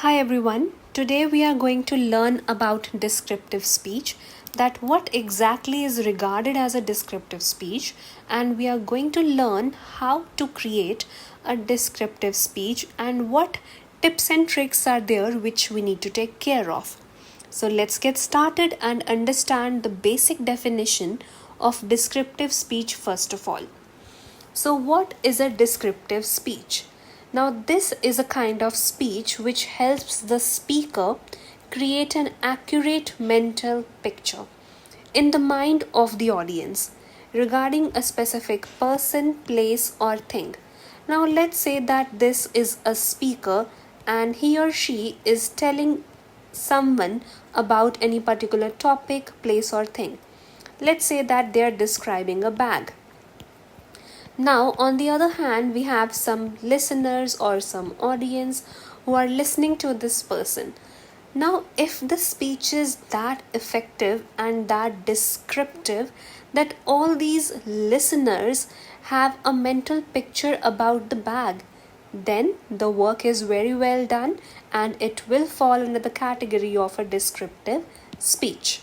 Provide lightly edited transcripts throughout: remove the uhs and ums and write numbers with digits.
Hi everyone. Today we are going to learn about descriptive speech, that what exactly is regarded as a descriptive speech, and we are going to learn how to create a descriptive speech and what tips and tricks are there which we need to take care of. So let's get started and understand the basic definition of descriptive speech first of all. So, what is a descriptive speech? Now, this is a kind of speech which helps the speaker create an accurate mental picture in the mind of the audience regarding a specific person, place, or thing. Now, let's say that this is a speaker and he or she is telling someone about any particular topic, place, or thing. Let's say that they are describing a bag. Now, on the other hand, we have some listeners or some audience who are listening to this person. Now, if the speech is that effective and that descriptive that all these listeners have a mental picture about the bag, then the work is very well done and it will fall under the category of a descriptive speech.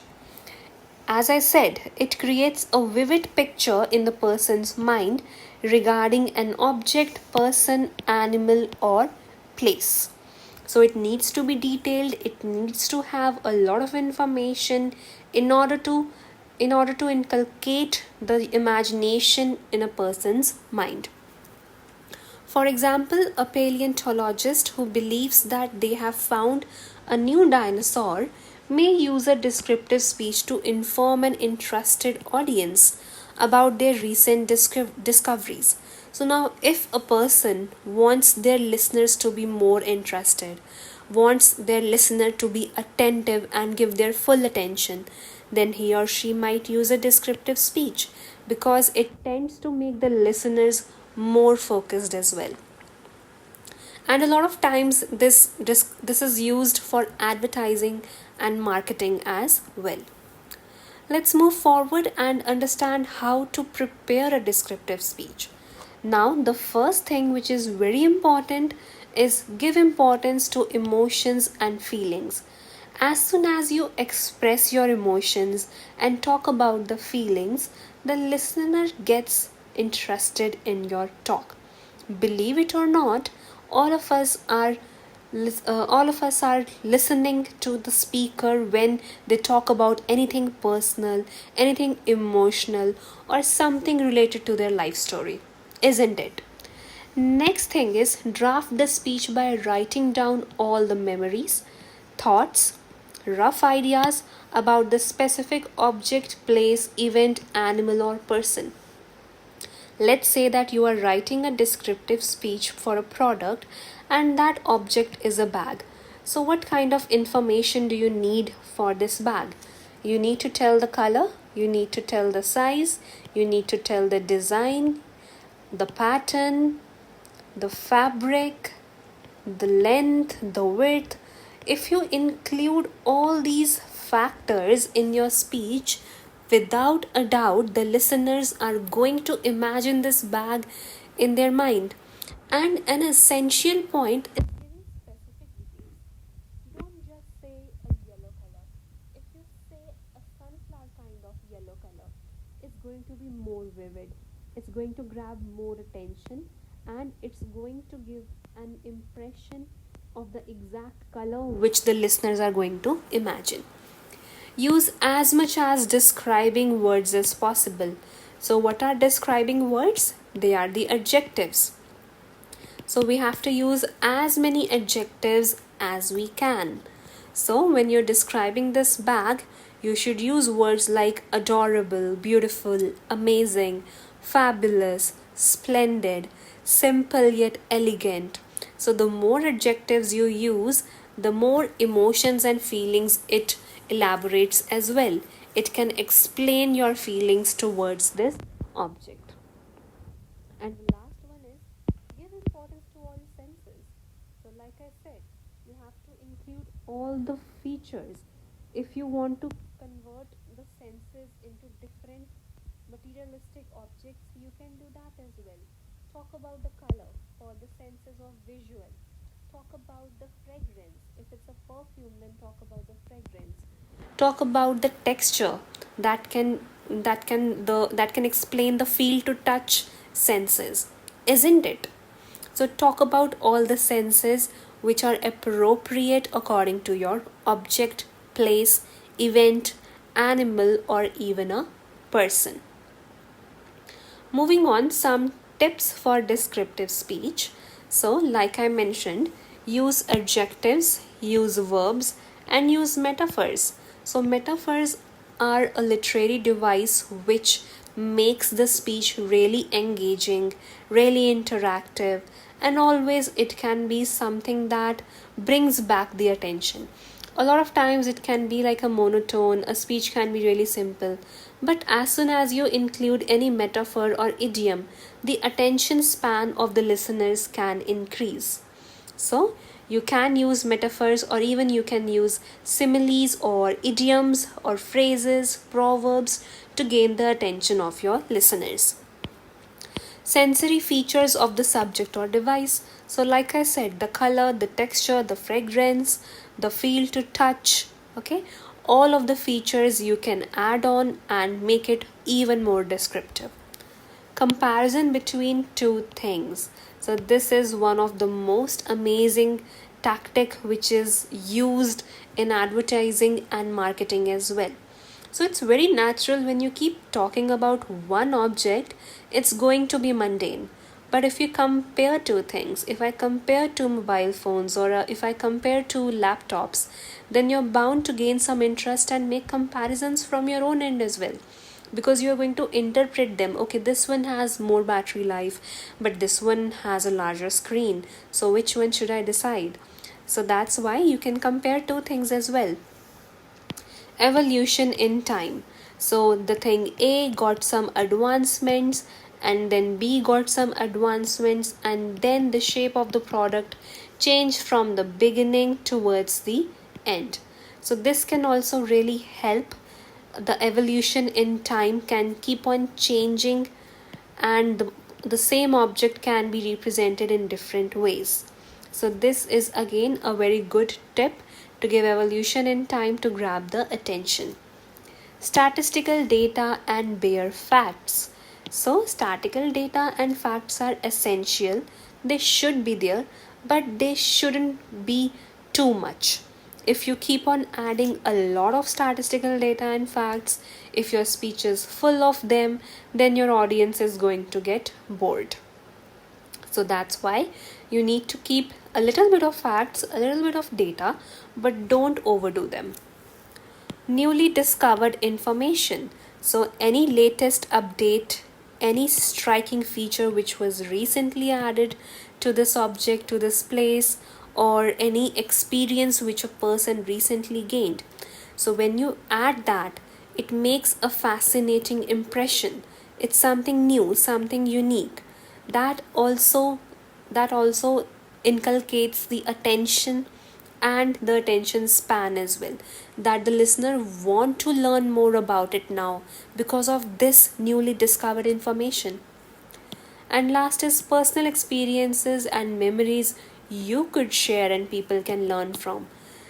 As I said, it creates a vivid picture in the person's mind regarding an object, person, animal, or place. So it needs to be detailed, it needs to have a lot of information in order to inculcate the imagination in a person's mind. For example, a paleontologist who believes that they have found a new dinosaur may use a descriptive speech to inform an interested audience about their recent discoveries. So, now if a person wants their listeners to be more interested, wants their listener to be attentive and give their full attention, then he or she might use a descriptive speech because it tends to make the listeners more focused as well. And a lot of times this is used for advertising and marketing as well. Let's move forward and understand how to prepare a descriptive speech. Now, the first thing which is very important is give importance to emotions and feelings. As soon as you express your emotions and talk about the feelings, the listener gets interested in your talk. Believe it or not, all of us are listening to the speaker when they talk about anything personal, anything emotional, or something related to their life story, isn't it? Next thing is draft the speech by writing down all the memories, thoughts, rough ideas about the specific object, place, event, animal, or person. Let's say that you are writing a descriptive speech for a product and that object is a bag. So, what kind of information do you need for this bag? You need to tell the color, you need to tell the size, you need to tell the design, the pattern, the fabric, the length, the width. If you include all these factors in your speech, without a doubt, the listeners are going to imagine this bag in their mind. And an essential point is giving specific details. Don't just say a yellow color. If you say a sunflower kind of yellow color, it's going to be more vivid, it's going to grab more attention, and it's going to give an impression of the exact color which the listeners are going to imagine. Use as much as describing words as possible. So, what are describing words? They are the adjectives. So, we have to use as many adjectives as we can. So, when you're describing this bag, you should use words like adorable, beautiful, amazing, fabulous, splendid, simple yet elegant. So, the more adjectives you use, the more emotions and feelings it elaborates as well. It can explain your feelings towards this object. And the last one is give importance to all senses. So, like I said, you have to include all the features. If you want to convert the senses into different materialistic objects, you can do that as well. Talk about the color for the senses of visual. Talk about the fragrance perfume, then talk about the fragrance. Talk about the texture that can explain the feel to touch senses, isn't it? So talk about all the senses which are appropriate according to your object, place, event, animal, or even a person. Moving on, some tips for descriptive speech. So, like I mentioned, use adjectives, use verbs, and use metaphors. So, metaphors are a literary device which makes the speech really engaging, really interactive, and always it can be something that brings back the attention. A lot of times it can be like a monotone, a speech can be really simple, but as soon as you include any metaphor or idiom, the attention span of the listeners can increase. So you can use metaphors, or even you can use similes or idioms or phrases, proverbs to gain the attention of your listeners. Sensory features of the subject or device. So, like I said, the color, the texture, the fragrance, the feel to touch, okay, all of the features you can add on and make it even more descriptive. Comparison between two things. So, this is one of the most amazing tactic which is used in advertising and marketing as well. So it's very natural when you keep talking about one object, it's going to be mundane. But if you compare two things, if I compare two mobile phones, or if I compare two laptops, then you're bound to gain some interest and make comparisons from your own end as well. Because you're going to interpret them. Okay, this one has more battery life, but this one has a larger screen. So which one should I decide? So that's why you can compare two things as well. Evolution in time. So the thing A got some advancements, and then B got some advancements, and then the shape of the product changed from the beginning towards the end. So this can also really help. The evolution in time can keep on changing, and the same object can be represented in different ways. So this is again a very good tip to give evolution in time to grab the attention. Statistical data and bare facts. So statistical data and facts are essential. They should be there, but they shouldn't be too much. If you keep on adding a lot of statistical data and facts, if your speech is full of them, then your audience is going to get bored. So that's why you need to keep a little bit of facts, a little bit of data, but don't overdo them. Newly discovered information. So, any latest update, any striking feature which was recently added to this object, to this place, or any experience which a person recently gained. So, when you add that, it makes a fascinating impression. It's something new, something unique. That also inculcates the attention and the attention span as well, that the listener want to learn more about it now because of this newly discovered information. And last is personal experiences and memories you could share and people can learn from.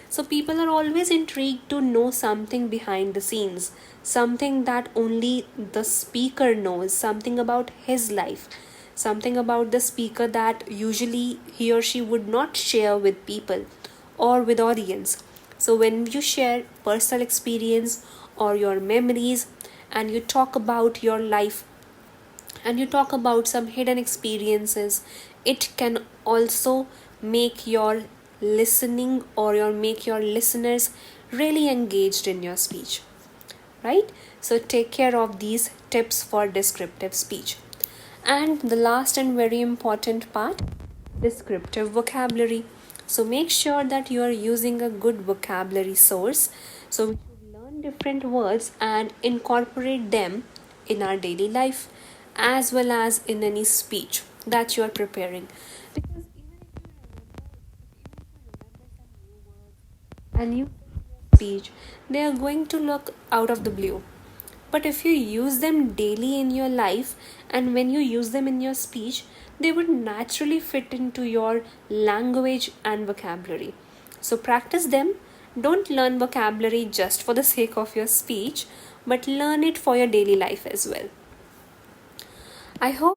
So people are always intrigued to know something behind the scenes, something that only the speaker knows, something about his life, something about the speaker that usually he or she would not share with people or with audience. So when you share personal experience or your memories, and you talk about your life, and you talk about some hidden experiences, it can also make your listening, or your make your listeners really engaged in your speech, right? So take care of these tips for descriptive speech. And the last and very important part, descriptive vocabulary. So make sure that you are using a good vocabulary source. So we should learn different words and incorporate them in our daily life, as well as in any speech that you are preparing. Because and you speech, they are going to look out of the blue. But if you use them daily in your life, and when you use them in your speech, they would naturally fit into your language and vocabulary. So practice them Don't learn vocabulary just for the sake of your speech, but learn it for your daily life as well. I hope